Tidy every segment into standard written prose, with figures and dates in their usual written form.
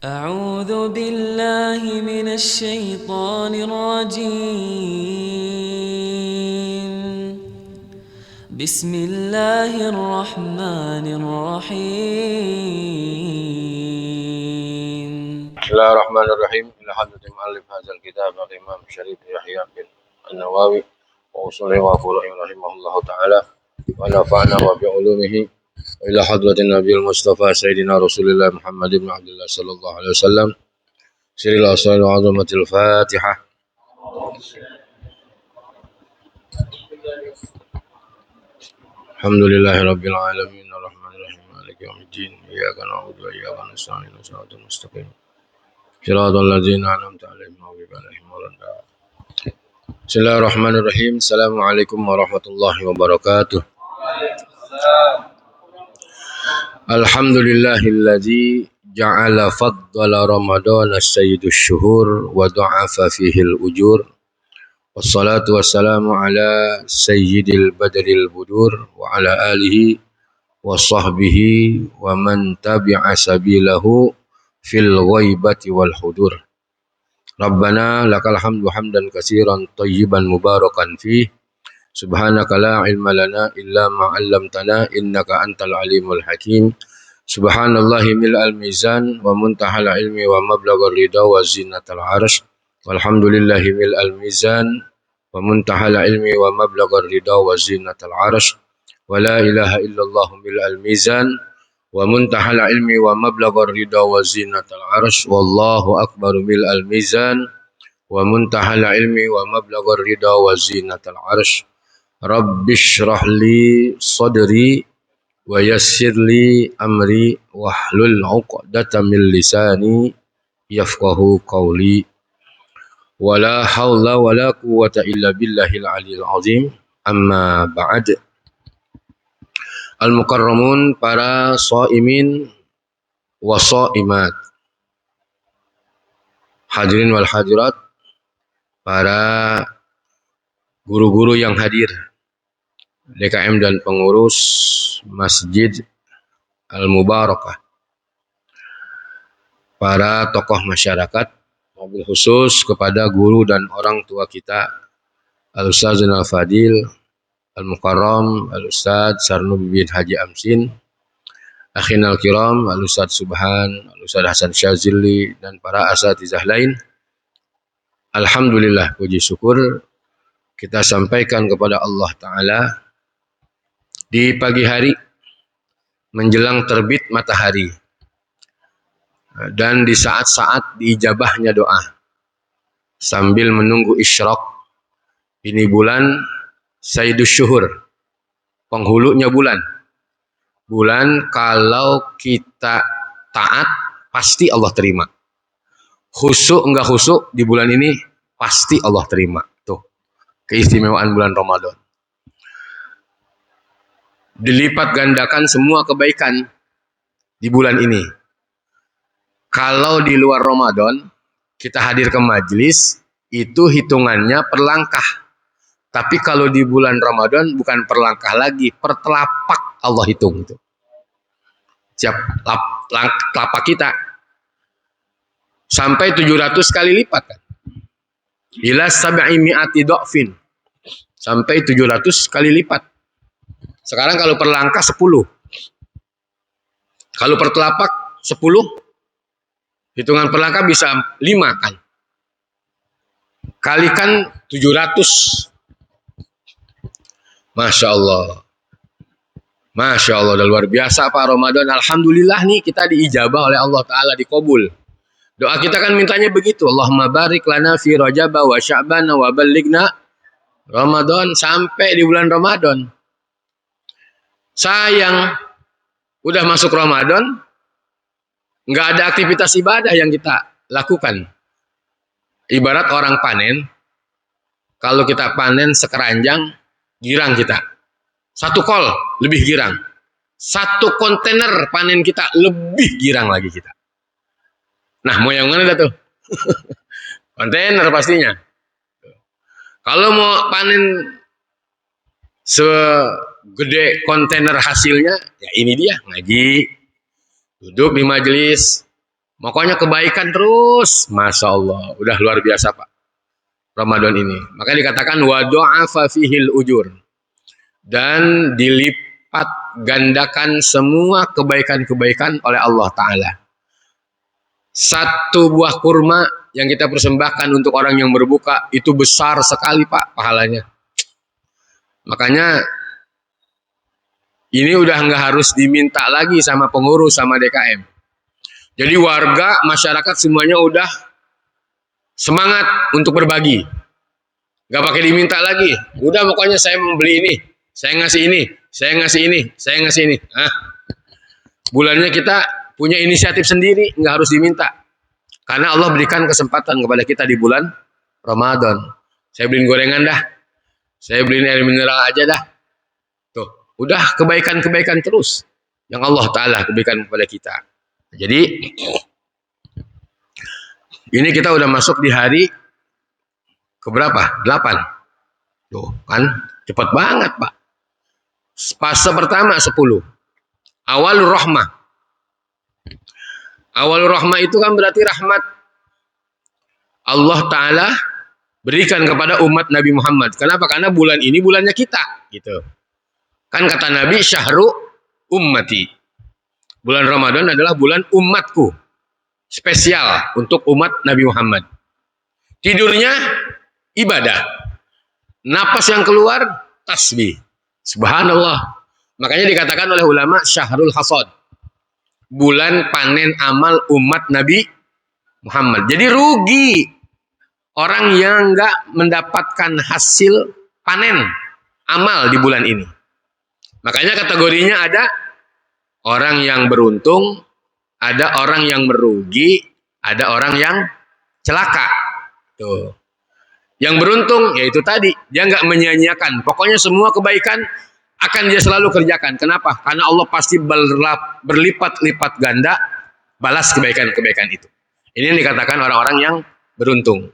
أعوذ بالله من الشيطان الرجيم. بسم الله الرحمن الرحيم. بسم الله الرحمن الرحيم. إلى حضرة مؤلف هذا الكتاب الإمام الشريف يحيى بن النووي وأصوله وفروعه رحمه الله تعالى ونفعنا بعلومه. وإلى حضرة النبي المصطفى سيدنا رسول الله محمد بن عبد الله صلى الله عليه وسلم سر الأسرار وعظمة الفاتحة. الحمد لله رب العالمين الرحمن الرحيم مالك يوم الدين إياك نعبد وإياك نستعين صراط المستقيم صراط الذين أنعمت عليهم غير المغضوب عليهم. Bismillahirrahmanirrahim. Assalamualaikum warahmatullahi wabarakatuh. Alhamdulillahilladzi ja'ala faddala ramadana sayyidus syuhur wa du'afa fihil ujur. Wassalatu wassalamu ala sayyidil badril budur wa ala alihi wa sahbihi wa man tabi'a sabilahu fil ghaibati wal hudur. Rabbana lakal hamdu hamdan katsiran thayyiban mubarakan fih. Subhanaka la ilma lana illa ma 'allamtana innaka antal alimul hakim. Subhanallahi mil'al mizan wa muntahal ilmi wa mablaghar ridha wa zinatal arsy. Walhamdulillahi mil'al mizan wa muntahal ilmi wa mablaghar ridha wa zinatal arsy. Wa la ilaha illallah mil'al mizan wa muntahal ilmi wa mablaghar ridha wa zinatal arsy. Wallahu akbar mil'al mizan wa muntahal ilmi wa mablaghar ridha wa zinatal arsy. Rabbishrah li sadri wa yassir li amri wahlul 'uqdatam min lisani yafqahu qawli. Wala haula wala quwwata illa billahil aliyil azim. Amma ba'd. Al-mukarramun, para shaimin wa shaimat, hadirin wal hadirat, para guru-guru yang hadir, DKM dan pengurus Masjid Al-Mubarakah, para tokoh masyarakat, wabil khusus kepada guru dan orang tua kita, Al-Ustaz Al-Fadil Al-Mukarram Al-Ustaz Sarnubi bin Haji Amsin, Akhinal Kiram Al-Ustaz Subhan, Al-Ustaz Hasan Syazili, dan para asatizah lain. Alhamdulillah, puji syukur kita sampaikan kepada Allah Ta'ala di pagi hari menjelang terbit matahari dan di saat-saat diijabahnya doa sambil menunggu isyraq. Ini bulan Sayyidus Syuhur, penghulunya bulan. Bulan kalau kita taat pasti Allah terima. Khusyuk enggak khusyuk di bulan ini pasti Allah terima. Tuh, keistimewaan bulan Ramadan. Dilipat gandakan semua kebaikan di bulan ini. Kalau di luar Ramadan kita hadir ke majelis, itu hitungannya per langkah. Tapi kalau di bulan Ramadan bukan per langkah lagi, per telapak Allah hitung itu. Siap telapak kita sampai 700 kali lipat kan. Ila sab'i mi'ati dha'fin. Sampai 700 kali lipat. Sekarang kalau per langkah 10. Kalau per telapak 10. Hitungan per langkah bisa 5 kan. Kalikan 700. Masya Allah. Masya Allah, udah luar biasa Pak Ramadan. Alhamdulillah nih kita diijabah oleh Allah Ta'ala, dikabul. Doa kita kan mintanya begitu. Allahumma barik lana fi Rajab wa Sya'ban wa ballighna Ramadan, sampai di bulan Ramadan. Sayang, udah masuk Ramadan, nggak ada aktivitas ibadah yang kita lakukan. Ibarat orang panen, kalau kita panen sekeranjang, girang kita. Satu kol lebih girang. Satu kontainer panen kita lebih girang lagi kita. Nah, mau yang mana dah tuh? Kontainer pastinya. Kalau mau panen segede kontainer hasilnya, ya ini dia, ngaji, duduk di majelis, Pokoknya kebaikan terus. Masya Allah. Udah luar biasa Pak. Ramadan ini. Maka dikatakan wa du'afa fihil ujur. Dan dilipat gandakan semua kebaikan-kebaikan oleh Allah Ta'ala. Satu buah kurma yang kita persembahkan untuk orang yang berbuka itu besar sekali Pak pahalanya. Makanya ini udah nggak harus diminta lagi sama pengurus sama DKM. Jadi warga masyarakat semuanya udah semangat untuk berbagi. Nggak pakai diminta lagi. Udah pokoknya saya membeli ini, saya ngasih ini, saya ngasih ini, saya ngasih ini. Bulannya kita punya inisiatif sendiri, nggak harus diminta. Karena Allah berikan kesempatan kepada kita di bulan Ramadan. Saya beliin gorengan dah. Saya beliin air mineral aja dah. Tuh, udah kebaikan-kebaikan terus yang Allah Ta'ala berikan kepada kita. Jadi, ini kita udah masuk di hari keberapa? 8. Tuh, kan cepat banget, Pak. Fase pertama 10. Awalur rahmah. Awalur rahmah itu kan berarti rahmat Allah Ta'ala berikan kepada umat Nabi Muhammad. Kenapa? Karena bulan ini bulannya kita, gitu. Kan kata Nabi, syahru ummati. Bulan Ramadan adalah bulan umatku. Spesial untuk umat Nabi Muhammad. Tidurnya ibadah. Napas yang keluar tasbih. Subhanallah. Makanya dikatakan oleh ulama syahrul hasad. Bulan panen amal umat Nabi Muhammad. Jadi rugi orang yang nggak mendapatkan hasil panen amal di bulan ini. Makanya kategorinya ada orang yang beruntung, ada orang yang merugi, ada orang yang celaka. Tuh. Yang beruntung yaitu tadi, dia nggak menyia-nyiakan. Pokoknya semua kebaikan akan dia selalu kerjakan. Kenapa? Karena Allah pasti berlipat-lipat ganda balas kebaikan-kebaikan itu. Ini yang dikatakan orang-orang yang beruntung.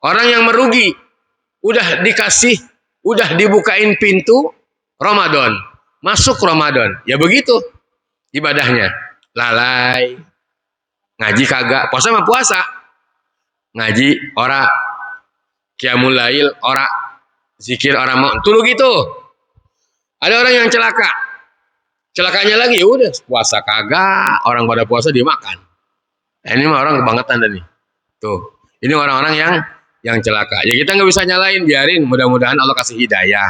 Orang yang merugi, udah dikasih, udah dibukain pintu Ramadan, masuk Ramadan, ya begitu ibadahnya, lalai, ngaji kagak, puasa mah puasa, ngaji ora, qiyamul lail ora, zikir ora mau, tulu gitu. Ada orang yang celaka, celakanya lagi, udah puasa kagak, orang pada puasa dia makan. Nah, ini mah orang kebangetan tadi. Tuh, ini orang-orang yang celaka. Ya kita nggak bisa nyalain, biarin. Mudah-mudahan Allah kasih hidayah.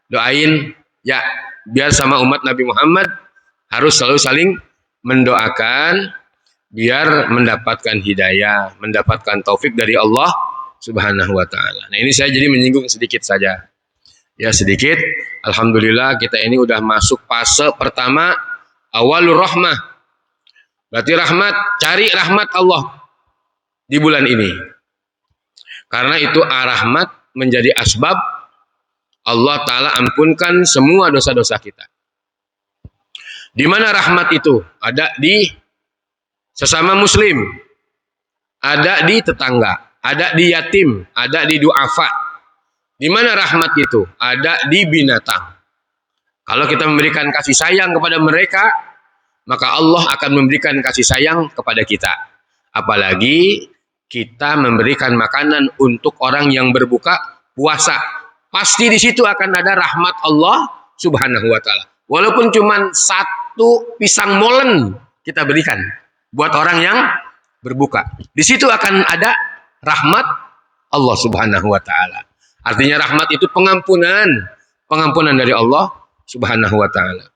Doain, ya biar sama umat Nabi Muhammad harus selalu saling mendoakan, biar mendapatkan hidayah, mendapatkan taufik dari Allah Subhanahu Wa Taala. Nah ini saya jadi menyinggung sedikit saja. Ya sedikit. Alhamdulillah kita ini udah masuk fase pertama awalur rahmah. Berarti rahmat, cari rahmat Allah di bulan ini. Karena itu rahmat menjadi asbab Allah Ta'ala ampunkan semua dosa-dosa kita. Di mana rahmat itu? Ada di sesama muslim, ada di tetangga, ada di yatim, ada di du'afa. Di mana rahmat itu? Ada di binatang. Kalau kita memberikan kasih sayang kepada mereka, maka Allah akan memberikan kasih sayang kepada kita. Apalagi kita memberikan makanan untuk orang yang berbuka puasa. Pasti di situ akan ada rahmat Allah Subhanahu Wa Taala. Walaupun cuma satu pisang molen kita berikan buat orang yang berbuka. Di situ akan ada rahmat Allah Subhanahu Wa Taala. Artinya rahmat itu pengampunan dari Allah Subhanahu Wa Taala.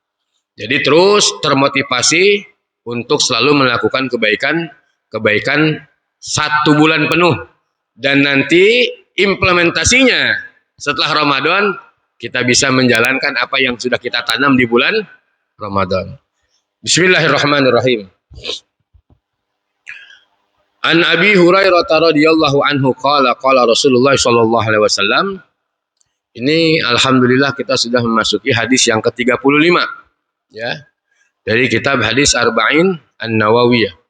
Jadi terus termotivasi untuk selalu melakukan kebaikan satu bulan penuh, dan nanti implementasinya setelah Ramadan kita bisa menjalankan apa yang sudah kita tanam di bulan Ramadan. Bismillahirrahmanirrahim. An Abi Hurairah radhiyallahu anhu qala Rasulullah sallallahu alaihi wasallam. Ini alhamdulillah kita sudah memasuki hadis yang ke-35 ya. Dari kitab hadis Arba'in An-Nawawiyah.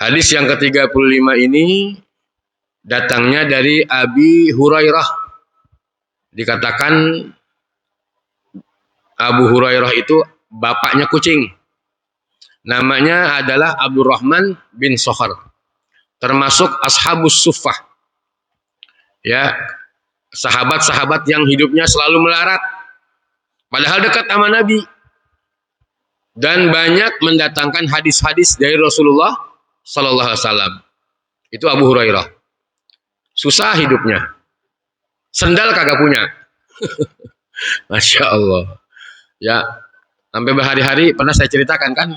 Hadis yang ke-35 ini datangnya dari Abi Hurairah. Dikatakan Abu Hurairah itu bapaknya kucing. Namanya adalah Abdurrahman bin Sokhar, termasuk ashabus suffah, ya, sahabat-sahabat yang hidupnya selalu melarat padahal dekat sama Nabi dan banyak mendatangkan hadis-hadis dari Rasulullah sallallahu alaihi wasallam. Itu Abu Hurairah. Susah hidupnya, sendal kagak punya. Masya Allah, ya, sampai berhari-hari pernah saya ceritakan kan,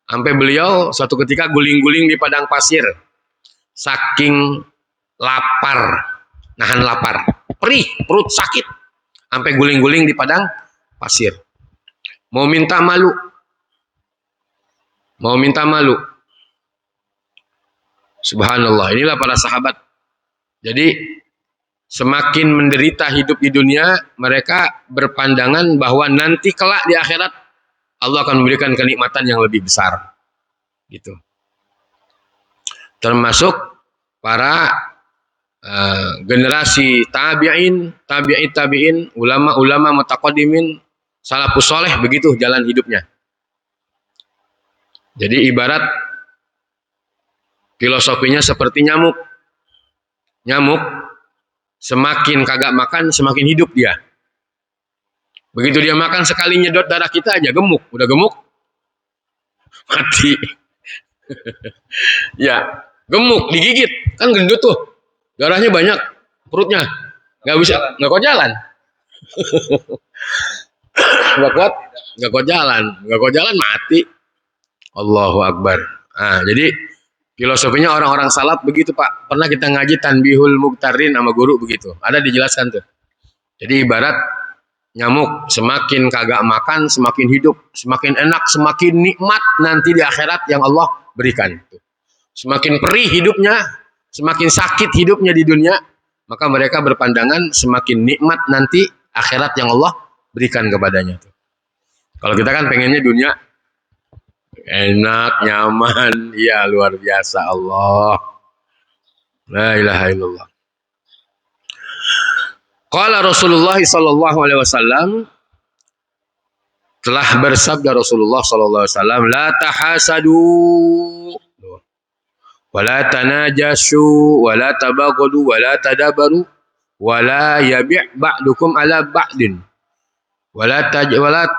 sampai beliau suatu ketika guling-guling di padang pasir saking lapar, nahan lapar, perih, perut sakit, sampai guling-guling di padang pasir, mau minta malu, subhanallah. Inilah para sahabat. Jadi semakin menderita hidup di dunia, mereka berpandangan bahwa nanti kelak di akhirat Allah akan memberikan kenikmatan yang lebih besar, gitu. Termasuk para generasi tabi'in, ulama-ulama mutaqaddimin, salafus saleh, begitu jalan hidupnya. Jadi ibarat filosofinya seperti nyamuk. Nyamuk semakin kagak makan, semakin hidup dia. Begitu dia makan sekali nyedot darah kita aja gemuk, udah gemuk mati. Ya, gemuk digigit kan gendut tuh, darahnya banyak, perutnya nggak kuat jalan. nggak kuat jalan mati. Allahu Akbar. Nah, jadi filosofinya orang-orang salaf begitu, Pak. Pernah kita ngaji Tanbihul Muqtarin sama guru begitu, ada dijelaskan tuh. Jadi ibarat nyamuk, semakin kagak makan semakin hidup, semakin enak, semakin nikmat nanti di akhirat yang Allah berikan. Semakin perih hidupnya, semakin sakit hidupnya di dunia, maka mereka berpandangan semakin nikmat nanti akhirat yang Allah berikan kepadanya. Kalau kita kan pengennya dunia enak, nyaman, ya luar biasa Allah. La ilaha illallah. Qala Rasulullah sallallahu alaihi wasallam, telah bersabda Rasulullah sallallahu alaihi wasallam, la tahasadu wa la tanajashu wa la tabaghadu wa la tadabaru wa la yabi' ba'dukum ala ba'din wa la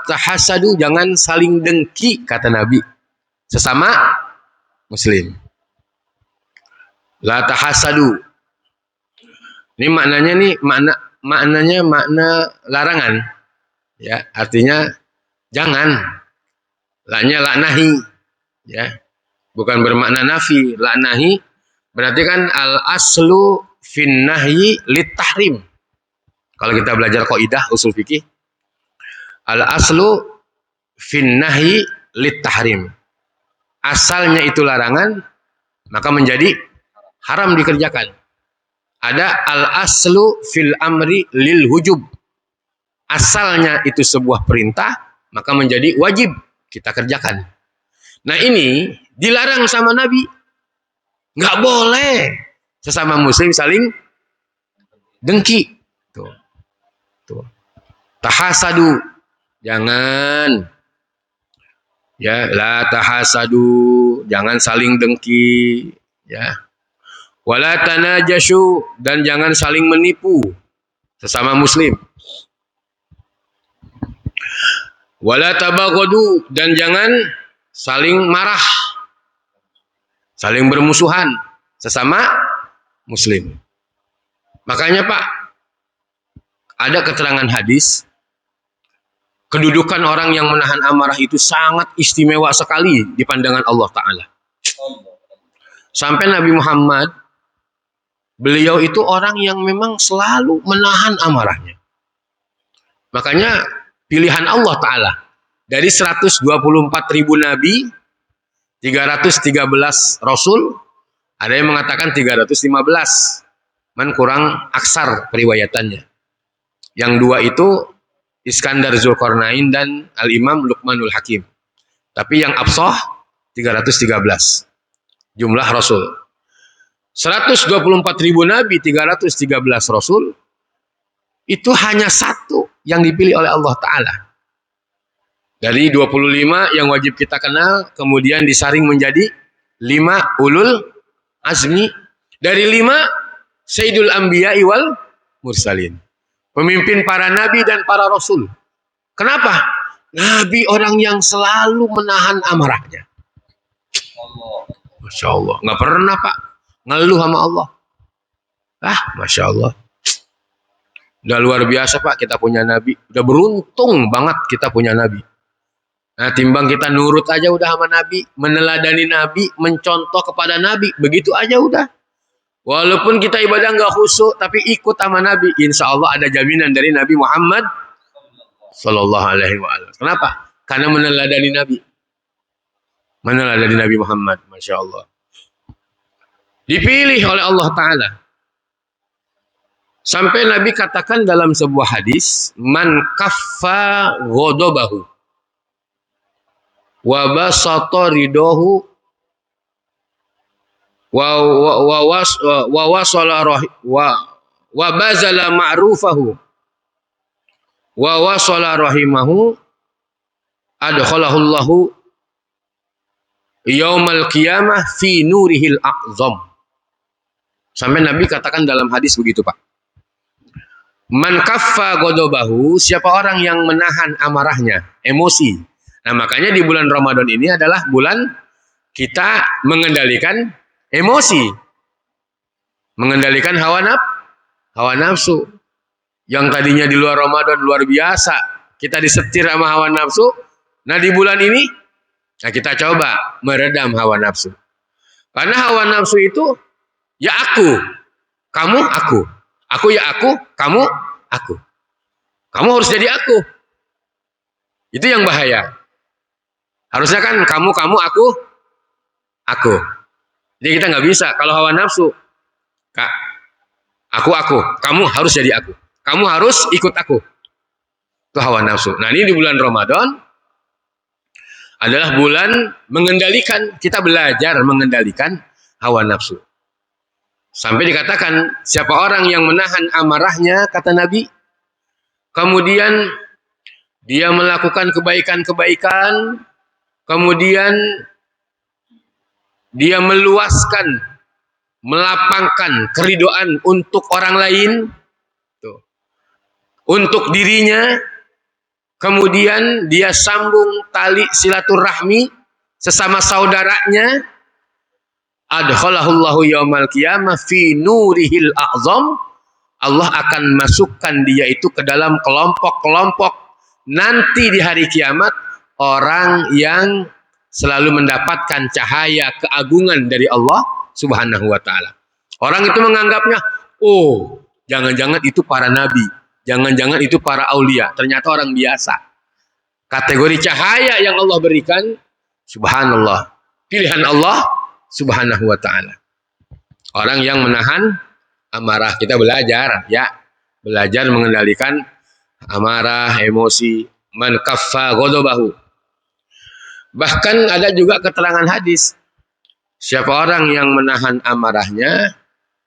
tahasadu, jangan saling dengki, kata Nabi, sesama muslim. La tahasadu. Ini maknanya makna larangan, ya, artinya jangan. Laknya laknahi, ya, bukan bermakna nafi. Laknahi berarti kan al aslu fin nahyi lit tahrim. Kalau kita belajar kaidah usul fikih, al aslu fin nahyi lit tahrim, asalnya itu larangan maka menjadi haram dikerjakan. Ada al-aslu fil amri lil hujub, asalnya itu sebuah perintah maka menjadi wajib kita kerjakan. Nah ini dilarang sama Nabi, nggak boleh sesama muslim saling dengki. Tuh. Tahasadu, jangan, ya, la tahasadu, jangan saling dengki, ya. Wala tanajashu, dan jangan saling menipu sesama muslim. Wala tabaghadu, dan jangan saling marah, saling bermusuhan sesama muslim. Makanya Pak, ada keterangan hadis, kedudukan orang yang menahan amarah itu sangat istimewa sekali di pandangan Allah Ta'ala. Sampai Nabi Muhammad, beliau itu orang yang memang selalu menahan amarahnya. Makanya pilihan Allah Ta'ala, dari 124.000 nabi, 313 rasul, ada yang mengatakan 315, man kurang aksar periwayatannya. Yang dua itu Iskandar Zulkarnain dan Al-Imam Luqmanul Hakim. Tapi yang absah 313 jumlah rasul. 124.000 nabi, 313 rasul, itu hanya satu yang dipilih oleh Allah Ta'ala. Dari 25 yang wajib kita kenal, kemudian disaring menjadi 5 ulul azmi. Dari 5 Sayyidul Anbiya'i wal Mursalin. Pemimpin para nabi dan para rasul. Kenapa? Nabi orang yang selalu menahan amarahnya. Masya Allah. Nggak pernah Pak ngeluh sama Allah. Masya Allah. Udah luar biasa Pak kita punya nabi. Udah beruntung banget kita punya nabi. Nah timbang kita nurut aja udah sama nabi. Meneladani nabi. Mencontoh kepada nabi. Begitu aja udah. Walaupun kita ibadah nggak khusyuk, tapi ikut sama Nabi, insya Allah ada jaminan dari Nabi Muhammad Sallallahu Alaihi Wasallam. Kenapa? Karena meneladani Nabi, meneladani Nabi Muhammad, masya Allah. Dipilih oleh Allah Taala. Sampai Nabi katakan dalam sebuah hadis, man kaffa ghadabahu wa basata ridahu wa wasala wa bazala ma'rufahu wa wasala rahimahu adkhalahullahu yaumal qiyamah fi nurihil a'zam. Sampai Nabi katakan dalam hadis begitu Pak. Man kaffa ghadabahu, siapa orang yang menahan amarahnya, emosi. Nah makanya di bulan Ramadan ini adalah bulan kita mengendalikan emosi, mengendalikan hawa nafsu. Yang tadinya di luar Ramadan luar biasa, kita disetir sama hawa nafsu. Nah di bulan ini, nah kita coba meredam hawa nafsu. Karena hawa nafsu itu, ya aku, kamu aku ya aku, kamu aku. Kamu harus jadi aku. Itu yang bahaya. Harusnya kan kamu aku. Jadi kita nggak bisa kalau hawa nafsu. Kak, aku, kamu harus jadi aku. Kamu harus ikut aku. Itu hawa nafsu. Nah ini di bulan Ramadan adalah bulan mengendalikan, kita belajar mengendalikan hawa nafsu. Sampai dikatakan siapa orang yang menahan amarahnya, kata Nabi, kemudian dia melakukan kebaikan-kebaikan, kemudian dia meluaskan, melapangkan keridhaan untuk orang lain, untuk dirinya, kemudian dia sambung tali silaturahmi sesama saudaranya, adkhalahullahu yaumal qiyamah fi nurihil a'zam. Allah akan masukkan dia itu ke dalam kelompok-kelompok nanti di hari kiamat, orang yang selalu mendapatkan cahaya keagungan dari Allah Subhanahu wa Ta'ala. Orang itu menganggapnya, oh, jangan-jangan itu para nabi, jangan-jangan itu para aulia. Ternyata orang biasa. Kategori cahaya yang Allah berikan, subhanallah, pilihan Allah Subhanahu wa Ta'ala. Orang yang menahan amarah, kita belajar, ya, belajar mengendalikan amarah, emosi. Man kaffa ghadabahu. Bahkan ada juga keterangan hadis, siapa orang yang menahan amarahnya,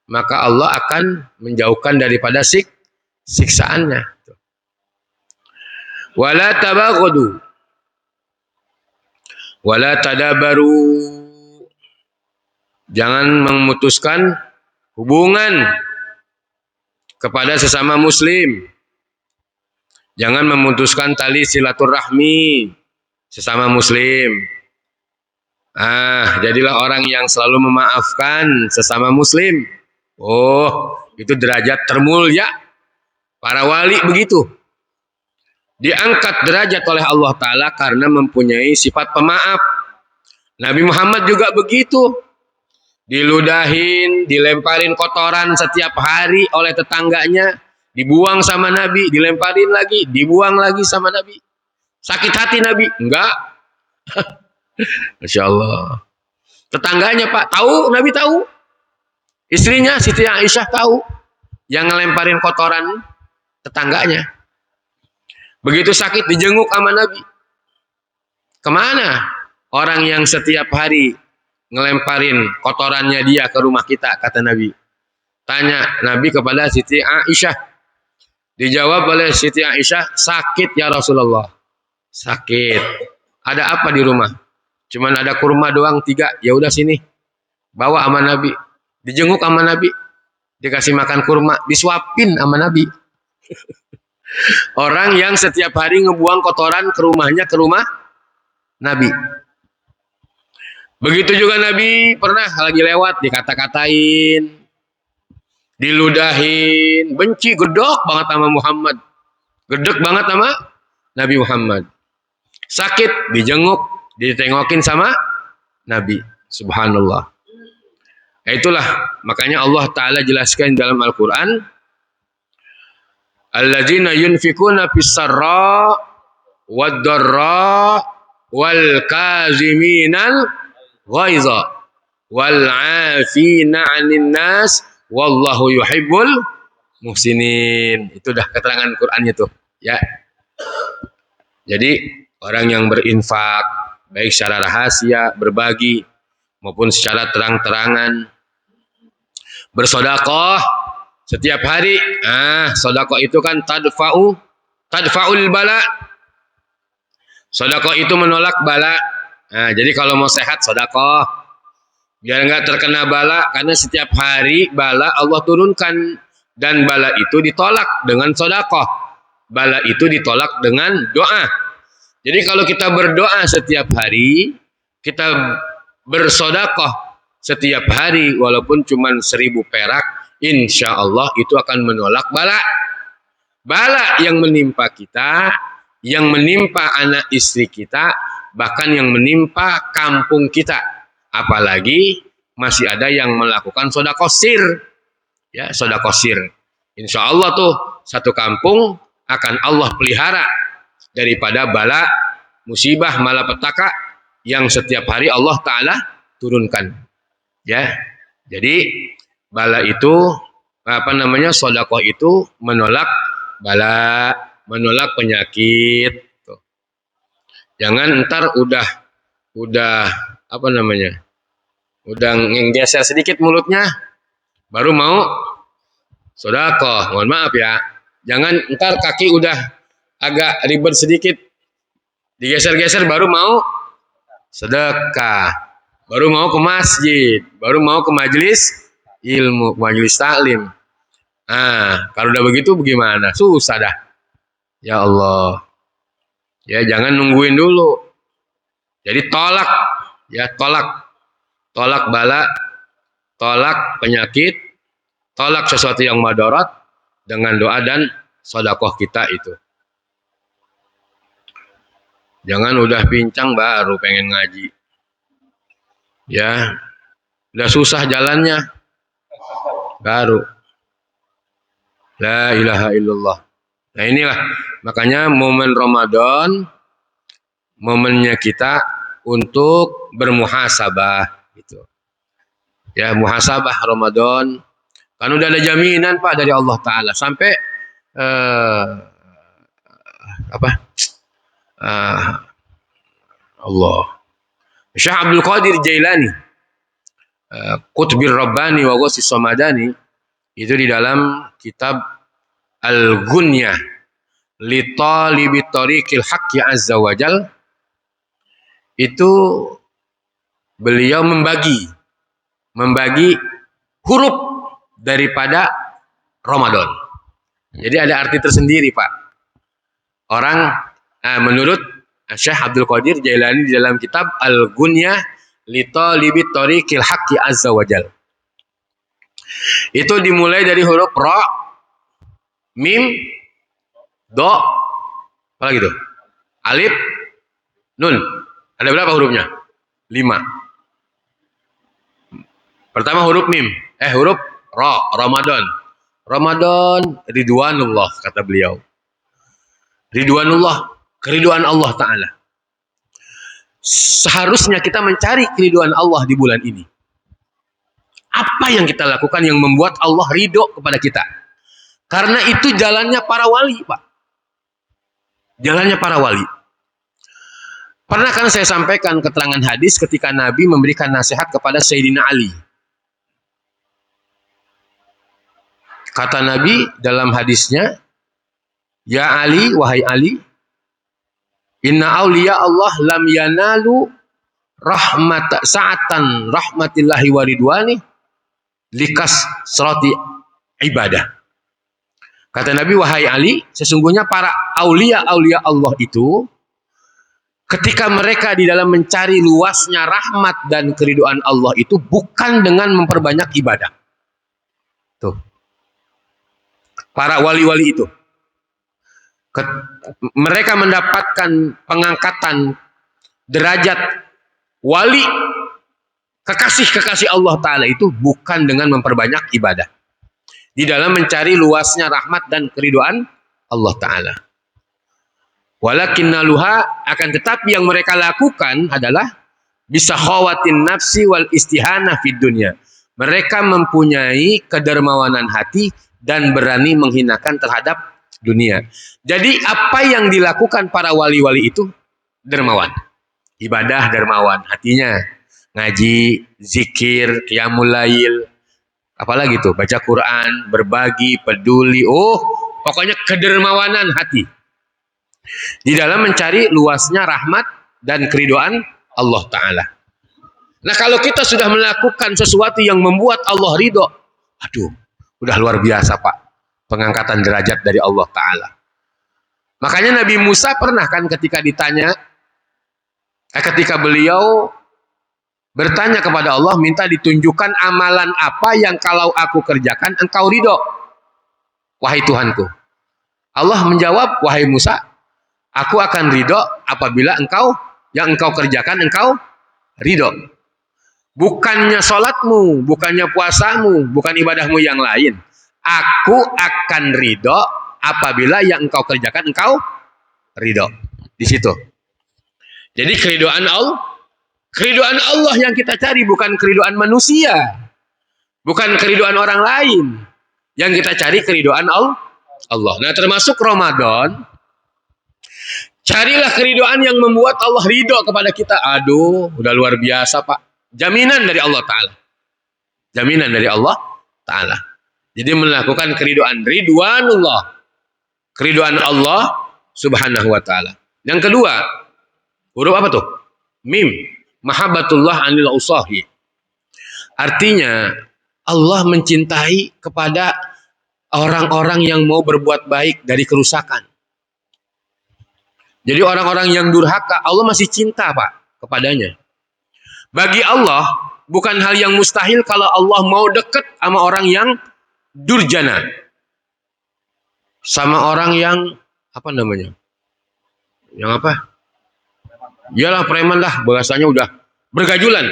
maka Allah akan menjauhkan daripada siksaannya. Wala tabaghadu wala tadabaru. Jangan memutuskan hubungan kepada sesama muslim. Jangan memutuskan tali silaturahmi sesama muslim. Jadilah orang yang selalu memaafkan sesama muslim. Oh, itu derajat termulia. Para wali begitu. Diangkat derajat oleh Allah Ta'ala karena mempunyai sifat pemaaf. Nabi Muhammad juga begitu. Diludahin, dilemparin kotoran setiap hari oleh tetangganya. Dibuang sama Nabi, dilemparin lagi, dibuang lagi sama Nabi. Sakit hati Nabi? Enggak. Masya Allah. Tetangganya Pak, tahu, Nabi tahu. Istrinya Siti Aisyah tahu. Yang ngelemparin kotoran tetangganya. Begitu sakit dijenguk sama Nabi. Kemana orang yang setiap hari ngelemparin kotorannya dia ke rumah kita, kata Nabi. Tanya Nabi kepada Siti Aisyah. Dijawab oleh Siti Aisyah, sakit ya Rasulullah. sakit. Ada apa di rumah? Cuman ada kurma doang 3. Ya udah sini. Bawa sama Nabi. Dijenguk sama Nabi. Dikasih makan kurma, disuapin sama Nabi. Orang yang setiap hari ngebuang kotoran ke rumahnya, ke rumah Nabi. Begitu juga Nabi pernah lagi lewat dikata-katain, diludahin, benci, gedok banget sama Muhammad. Gedek banget sama Nabi Muhammad. Sakit, dijenguk, ditengokin sama Nabi. Subhanallah. Itulah makanya Allah Ta'ala jelaskan dalam Al-Quran, alladzina yunfikuna fis-sarra wad-dharra wal kaziminal ghaiza wal 'afina 'anil nas wallahu yuhibbul muhsinin. Itu dah keterangan Qur'annya tuh, ya. Jadi orang yang berinfak baik secara rahasia, berbagi maupun secara terang-terangan, bersedekah setiap hari. Sedekah itu kan tadfaul bala. Sedekah itu menolak bala. Jadi kalau mau sehat sedekah, biar nggak terkena bala, karena setiap hari bala Allah turunkan, dan bala itu ditolak dengan sedekah. Bala itu ditolak dengan doa. Jadi kalau kita berdoa setiap hari, kita bersedekah setiap hari walaupun cuma 1.000 perak, insya Allah itu akan menolak bala. Bala yang menimpa kita, yang menimpa anak istri kita, bahkan yang menimpa kampung kita. Apalagi masih ada yang melakukan sedekah sir. Ya, sedekah sir. Insya Allah tuh satu kampung akan Allah pelihara daripada bala, musibah, malapetaka yang setiap hari Allah Ta'ala turunkan. Ya, jadi bala itu sedekah itu menolak bala, menolak penyakit. Tuh. Jangan ntar udah udah ngegeser sedikit mulutnya, baru mau sedekah. Mohon maaf ya, jangan ntar kaki udah agak ribet sedikit, digeser-geser baru mau sedekah. Baru mau ke masjid, baru mau ke majelis ilmu, majelis taklim. Kalau udah begitu bagaimana? Susah dah. Ya Allah. Ya, jangan nungguin dulu. Jadi tolak, ya tolak. Tolak bala, tolak penyakit, tolak sesuatu yang madarat dengan doa dan sedekah kita itu. Jangan udah pincang baru pengen ngaji. Ya, udah susah jalannya, baru. La ilaha illallah. Nah inilah, makanya momen Ramadan, momennya kita untuk bermuhasabah. Gitu. Ya, muhasabah Ramadan. Kan udah ada jaminan Pak dari Allah Ta'ala. Sampai, Allah. Syekh Abdul Qadir Jailani, Qutbir Rabbani wa Ghasis Samadani, itu di dalam kitab Al-Ghunyah li Talibi Tariqil Haqqi Azza wa Jal, itu beliau membagi huruf daripada Ramadan. Jadi ada arti tersendiri Pak. Orang menurut Syekh Abdul Qadir Jailani di dalam kitab Al-Ghunyah li Talibi Tariqil Haqqi Azza wa Jal. Itu dimulai dari huruf Ra, Mim, Do, apa lagi tuh? Alif, Nun. Ada berapa hurufnya? 5. Pertama huruf Mim. Huruf Ra, Ramadan. Ramadan, Ridwanullah, kata beliau. Ridwanullah, keriduan Allah Ta'ala. Seharusnya kita mencari keriduan Allah di bulan ini. Apa yang kita lakukan yang membuat Allah ridho kepada kita? Karena itu jalannya para wali, Pak. Jalannya para wali. Pernah kan saya sampaikan keterangan hadis ketika Nabi memberikan nasihat kepada Sayyidina Ali. Kata Nabi dalam hadisnya, Ya Ali, wahai Ali, Inna auliya Allah lam yanalu sa'atan rahmatillahi wa ridwani likas serati ibadah. Kata Nabi, wahai Ali, sesungguhnya para aulia Allah itu ketika mereka di dalam mencari luasnya rahmat dan keriduan Allah itu bukan dengan memperbanyak ibadah. Tuh. Para wali-wali itu. Mereka mendapatkan pengangkatan derajat wali kekasih-kekasih Allah Ta'ala itu bukan dengan memperbanyak ibadah. Di dalam mencari luasnya rahmat dan keriduan Allah Ta'ala. Walakinnaluha, akan tetapi yang mereka lakukan adalah bisa khawatin nafsi wal istihanah fid dunya. Mereka mempunyai kedermawanan hati dan berani menghinakan terhadap dunia. Jadi apa yang dilakukan para wali-wali itu dermawan. Ibadah dermawan hatinya. Ngaji, zikir, qiyamul lail, apalagi tuh, baca Quran, berbagi, peduli. Oh, pokoknya kedermawanan hati. Di dalam mencari luasnya rahmat dan keriduan Allah Ta'ala. Nah, kalau kita sudah melakukan sesuatu yang membuat Allah ridho, aduh, udah luar biasa Pak, pengangkatan derajat dari Allah Ta'ala. Makanya Nabi Musa pernah kan ketika ditanya, ketika beliau bertanya kepada Allah, minta ditunjukkan amalan apa yang kalau aku kerjakan engkau ridho, wahai Tuhanku. Allah menjawab, wahai Musa, aku akan ridho apabila yang engkau kerjakan engkau ridho. Bukannya sholatmu, bukannya puasamu, bukan ibadahmu yang lain. Aku akan ridho apabila yang engkau kerjakan engkau ridho. Di situ. Jadi keridoan Allah yang kita cari, bukan keridoan manusia, bukan keridoan orang lain. Yang kita cari keridoan Allah. Nah, termasuk Ramadan, carilah keridoan yang membuat Allah ridho kepada kita. Aduh, udah luar biasa Pak. Jaminan dari Allah Ta'ala. Jaminan dari Allah Ta'ala. Jadi melakukan keridoan, ridwanullah, keridoan Allah Subhanahu wa Ta'ala. Yang kedua, huruf apa tuh? Mim. Mahabbatullah anil usahi. Artinya Allah mencintai kepada orang-orang yang mau berbuat baik dari kerusakan. Jadi orang-orang yang durhaka, Allah masih cinta Pak kepadanya. Bagi Allah bukan hal yang mustahil kalau Allah mau dekat sama orang yang durjana, sama orang yang apa namanya? Yang apa? Iyalah preman lah, bahasanya udah bergajulan.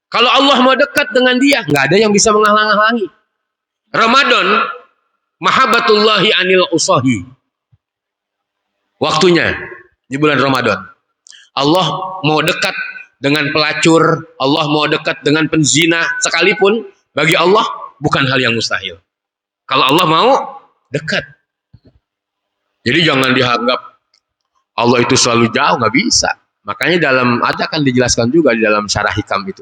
Kalau Allah mau dekat dengan dia, nggak ada yang bisa menghalang-halangi. Ramadan, mahabbatullahi anil usahi. Waktunya di bulan Ramadan. Allah mau dekat dengan pelacur, Allah mau dekat dengan penzina sekalipun, bagi Allah bukan hal yang mustahil. Kalau Allah mau dekat. Jadi jangan dianggap Allah itu selalu jauh, nggak bisa. Makanya akan dijelaskan juga di dalam syarah hikam itu.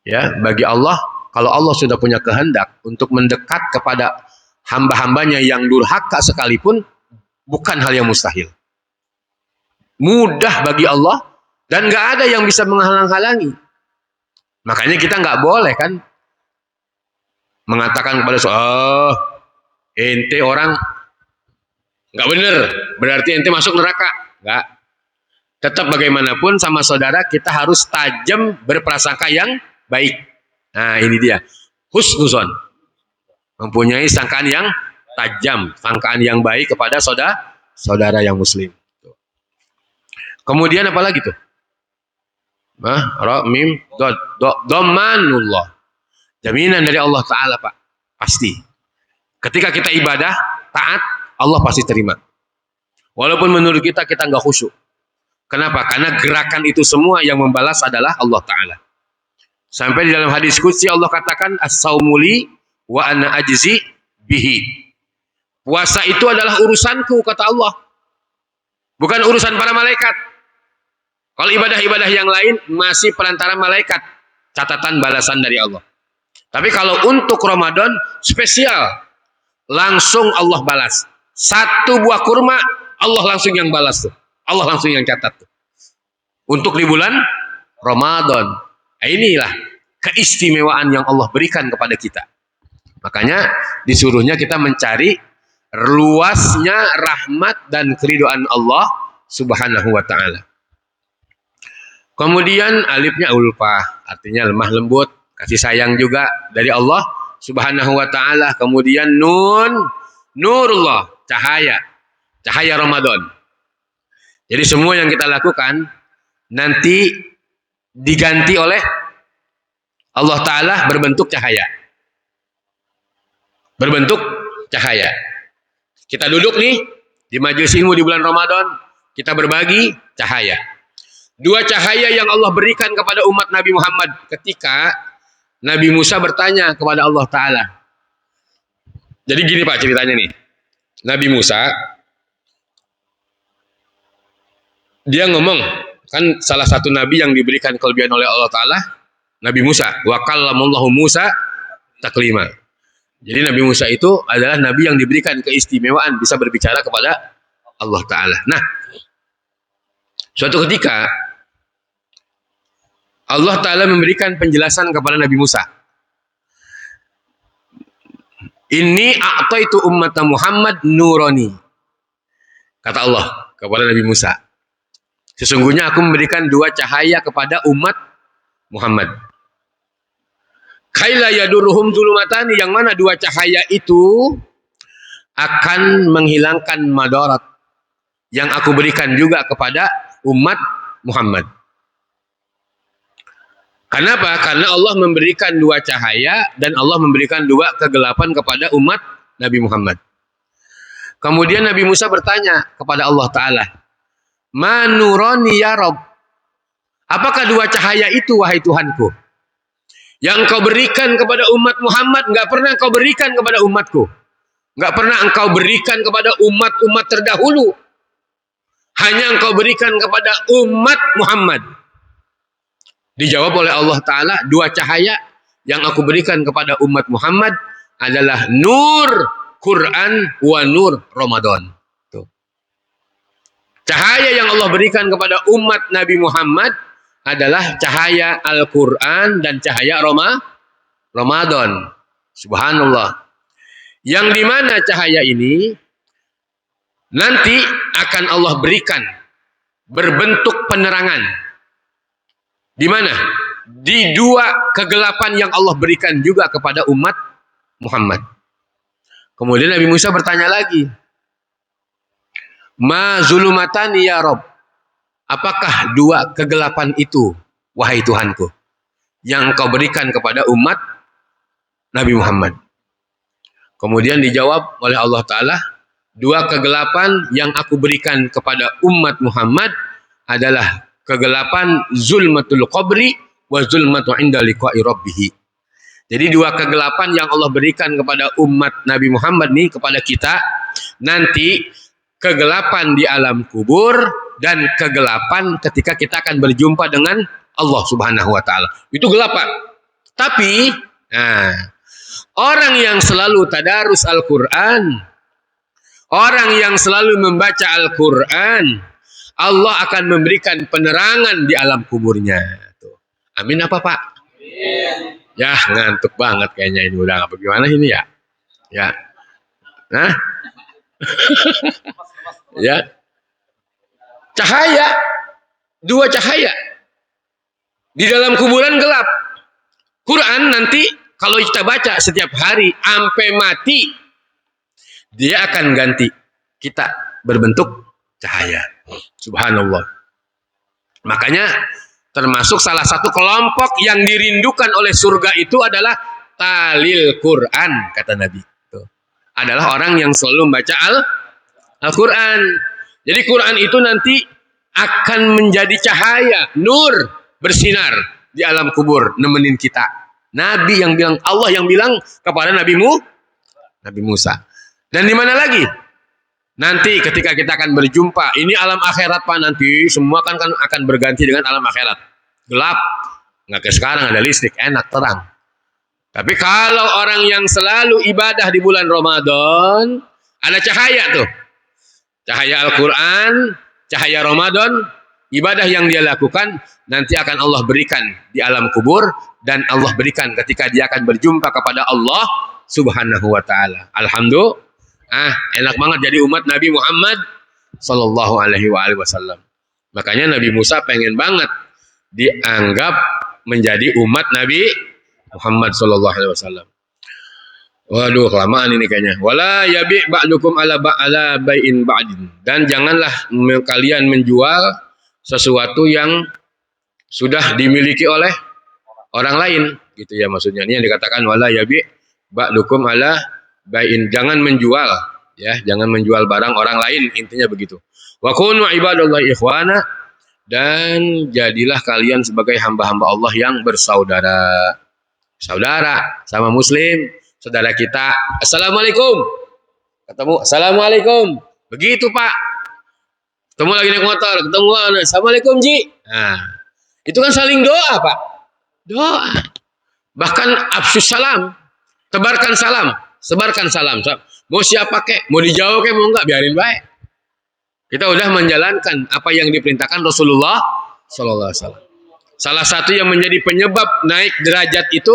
Ya, bagi Allah, kalau Allah sudah punya kehendak untuk mendekat kepada hamba-hambanya yang durhaka sekalipun, bukan hal yang mustahil. Mudah bagi Allah dan nggak ada yang bisa menghalang-halangi. Makanya kita nggak boleh kan mengatakan kepada ente orang nggak bener, berarti ente masuk neraka. Nggak. Tetap bagaimanapun sama saudara kita harus tajam berprasangka yang baik. Nah ini dia, husnuzon, mempunyai sangkaan yang tajam, sangkaan yang baik kepada saudara yang muslim. Kemudian apa lagi tuh? Mim, domanullah, jaminan dari Allah Ta'ala Pak, pasti. Ketika kita ibadah, taat, Allah pasti terima. Walaupun menurut kita nggak khusyuk. Kenapa? Karena gerakan itu semua yang membalas adalah Allah Ta'ala. Sampai di dalam hadis qudsi Allah katakan, as-saumuli wa ana ajzi bihi. Puasa itu adalah urusanku, kata Allah. Bukan urusan para malaikat. Kalau ibadah-ibadah yang lain masih perantara malaikat, catatan balasan dari Allah. Tapi kalau untuk Ramadan spesial, langsung Allah balas. Satu buah kurma, Allah langsung yang balas tuh. Allah langsung yang catat tuh. Untuk di bulan Ramadan. Nah, inilah keistimewaan yang Allah berikan kepada kita. Makanya disuruhnya kita mencari luasnya rahmat dan keridhaan Allah Subhanahu wa ta'ala. Kemudian alifnya ulfah, artinya lemah lembut, kasih sayang juga dari Allah Subhanahu wa ta'ala. Kemudian nun, nurullah, cahaya, cahaya Ramadan. Jadi semua yang kita lakukan nanti diganti oleh Allah Ta'ala berbentuk cahaya. Berbentuk cahaya. Kita duduk nih di majelis ilmu di bulan Ramadan, kita berbagi cahaya. Dua cahaya yang Allah berikan kepada umat Nabi Muhammad ketika Nabi Musa bertanya kepada Allah Ta'ala. Jadi gini Pak ceritanya nih. Nabi Musa, dia ngomong, kan salah satu Nabi yang diberikan kelebihan oleh Allah Ta'ala, Nabi Musa. Wa kallamallahu Musa taklima. Jadi Nabi Musa itu adalah Nabi yang diberikan keistimewaan bisa berbicara kepada Allah Ta'ala. Nah, suatu ketika Allah Ta'ala memberikan penjelasan kepada Nabi Musa. Ini a'taitu ummata Muhammad nurani. Kata Allah kepada Nabi Musa. Sesungguhnya aku memberikan dua cahaya kepada umat Muhammad. Kaila yaduruhum zulumatani, yang mana dua cahaya itu akan menghilangkan madarat yang aku berikan juga kepada umat Muhammad. Kenapa? Karena Allah memberikan dua cahaya dan Allah memberikan dua kegelapan kepada umat Nabi Muhammad. Kemudian Nabi Musa bertanya kepada Allah Ta'ala, Manurani ya Rabb, apakah dua cahaya itu wahai Tuhanku? Yang engkau berikan kepada umat Muhammad, nggak pernah engkau berikan kepada umatku. Nggak pernah engkau berikan kepada umat-umat terdahulu. Hanya engkau berikan kepada umat Muhammad. Dijawab oleh Allah Ta'ala, dua cahaya yang aku berikan kepada umat Muhammad adalah nur Quran wa nur Ramadan. Tuh. Cahaya yang Allah berikan kepada umat Nabi Muhammad adalah cahaya Al-Quran dan cahaya Ramadan. Subhanallah. Yang dimana cahaya ini nanti akan Allah berikan berbentuk penerangan. Di mana? Di dua kegelapan yang Allah berikan juga kepada umat Muhammad. Kemudian Nabi Musa bertanya lagi, Ma zulumatani ya Rob, apakah dua kegelapan itu, wahai Tuhanku, yang engkau berikan kepada umat Nabi Muhammad? Kemudian dijawab oleh Allah Ta'ala, dua kegelapan yang aku berikan kepada umat Muhammad adalah kegelapan zulmatul qabri wa zulmatu inda liqa'i rabbih. Jadi dua kegelapan yang Allah berikan kepada umat Nabi Muhammad nih, kepada kita, nanti kegelapan di alam kubur dan kegelapan ketika kita akan berjumpa dengan Allah Subhanahu wa Ta'ala. Itu gelap, Pak. Tapi orang yang selalu tadarus Al-Quran, orang yang selalu membaca Al-Quran, Allah akan memberikan penerangan di alam kuburnya. Tuh. Amin apa Pak? Amin. Ya ngantuk banget kayaknya ini, udah bagaimana ini ya? Ya, nah, ya, cahaya, dua cahaya di dalam kuburan gelap. Quran nanti kalau kita baca setiap hari sampai mati, dia akan ganti kita berbentuk cahaya. Subhanallah. Makanya termasuk salah satu kelompok yang dirindukan oleh surga itu adalah talil Quran, kata Nabi. Tuh. Adalah orang yang selalu membaca Al-Quran. Jadi Quran itu nanti akan menjadi cahaya, nur, bersinar di alam kubur, nemenin kita. Nabi yang bilang, Allah yang bilang kepada Nabi Musa. Dan di mana lagi? Nanti ketika kita akan berjumpa, ini alam akhirat Pak, nanti semua kan akan berganti dengan alam akhirat. Gelap, nggak kayak sekarang ada listrik, enak, terang. Tapi kalau orang yang selalu ibadah di bulan Ramadan, ada cahaya tuh. Cahaya Al-Quran, cahaya Ramadan, ibadah yang dia lakukan nanti akan Allah berikan di alam kubur, dan Allah berikan ketika dia akan berjumpa kepada Allah Subhanahu wa taala. Alhamdulillah, enak banget jadi umat Nabi Muhammad sallallahu alaihi wasallam. Makanya Nabi Musa pengen banget dianggap menjadi umat Nabi Muhammad sallallahu alaihi wasallam. Waduh, kelamaan ini kayaknya. Wala yabi' ba'dukum ala bai'in ba'din. Dan janganlah kalian menjual sesuatu yang sudah dimiliki oleh orang lain, gitu ya maksudnya. Ini yang dikatakan wala yabi' ba'dukum ala bai'in. Jangan menjual, ya, jangan menjual barang orang lain, intinya begitu. Wa kunu ibadallahi ikhwana, dan jadilah kalian sebagai hamba-hamba Allah yang bersaudara. Saudara sama muslim, saudara kita, assalamualaikum, ketemu, assalamualaikum, begitu Pak, ketemu lagi naik motor, ketemu, assalamualaikum Ji, nah itu kan saling doa Pak, doa, bahkan afsus salam, tebarkan salam, sebarkan salam, mau siapa kek, mau dijauh kek, mau enggak, biarin baik, kita udah menjalankan apa yang diperintahkan Rasulullah Sallallahu Alaihi Wasallam. Salah satu yang menjadi penyebab naik derajat itu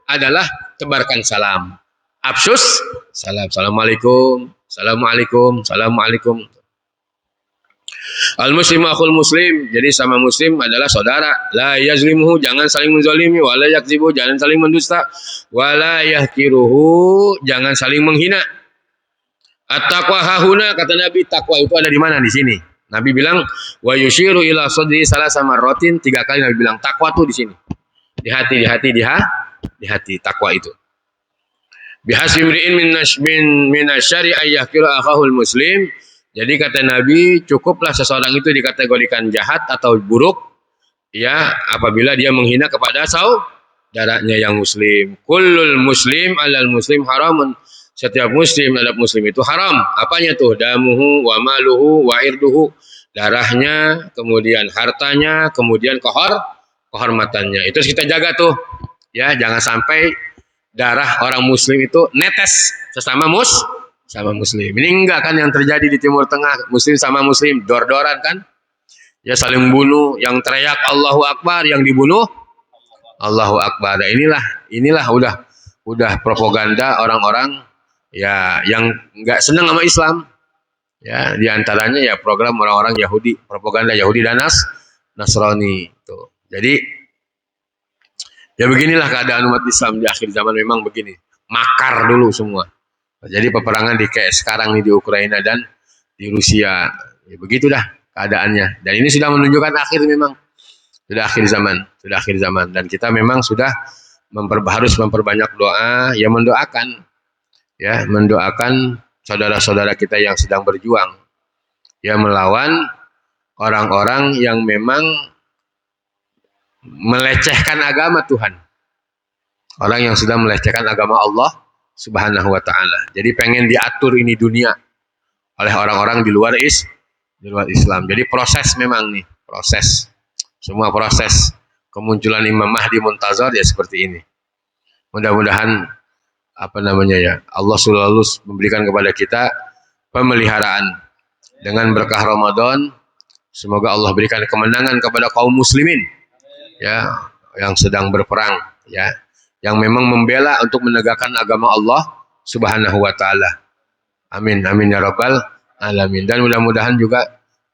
adalah tebarkan salam. Afsus salam. Assalamualaikum, assalamualaikum, assalamualaikum. Al muslim akhul muslim. Jadi sama muslim adalah saudara. La yazlimuhu, jangan saling menzalimi. Wala yakzibu, jangan saling mendusta. Wala yahkiruhu, jangan saling menghina. At-taqwa hahuna, kata Nabi, takwa itu ada di mana? Di sini. Nabi bilang wa yushiru ila sadri salasa marratin, 3 kali Nabi bilang takwa tuh di sini. Di hati, di hati takwa itu. Bihasbimri'in min asyari ayyahkira akhahul muslim. Jadi kata Nabi, cukuplah seseorang itu dikategorikan jahat atau buruk ya apabila dia menghina kepada saudaranya yang muslim. Kullul muslim alal muslim haramun. Setiap muslim terhadap muslim itu haram. Apanya tuh? Damuhu wa maluhu wa irduhu. Darahnya, kemudian hartanya, kemudian kehormatannya. Itu harus kita jaga tuh. Ya, jangan sampai darah orang muslim itu netes sesama muslim. Ini enggak kan yang terjadi di Timur Tengah, muslim sama muslim dor-doran kan? Ya saling bunuh, yang teriak Allahu Akbar, yang dibunuh Allahu Akbar. Nah, inilah udah propaganda orang-orang ya yang enggak senang sama Islam. Ya, diantaranya ya program orang-orang Yahudi, propaganda Yahudi dan Nasrani tuh. Jadi ya beginilah keadaan umat Islam di akhir zaman, memang begini. Makar dulu semua. Jadi peperangan di kayak sekarang nih di Ukraina dan di Rusia. Ya begitu dah keadaannya. Dan ini sudah menunjukkan akhir memang. Sudah akhir zaman. Dan kita memang sudah harus memperbanyak doa, ya mendoakan saudara-saudara kita yang sedang berjuang. Ya melawan orang-orang yang memang melecehkan agama Tuhan. Orang yang sudah melecehkan agama Allah Subhanahu wa taala. Jadi pengen diatur ini dunia oleh orang-orang di luar Islam. Jadi proses memang nih, semua proses kemunculan Imam Mahdi Muntazar ya seperti ini. Mudah-mudahan Allah selalu memberikan kepada kita pemeliharaan dengan berkah Ramadan. Semoga Allah berikan kemenangan kepada kaum muslimin ya yang sedang berperang ya, yang memang membela untuk menegakkan agama Allah Subhanahu wa taala. Amin ya rabbal alamin. Dan mudah-mudahan juga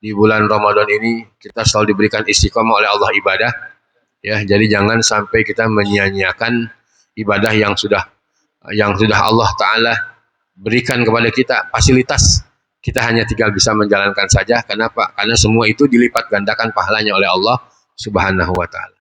di bulan Ramadan ini kita selalu diberikan istiqomah oleh Allah ibadah ya. Jadi jangan sampai kita menyia-nyiakan ibadah yang sudah Allah taala berikan kepada kita fasilitas. Kita hanya tinggal bisa menjalankan saja. Kenapa? Karena semua itu dilipat gandakan pahalanya oleh Allah Subhanahu wa taala.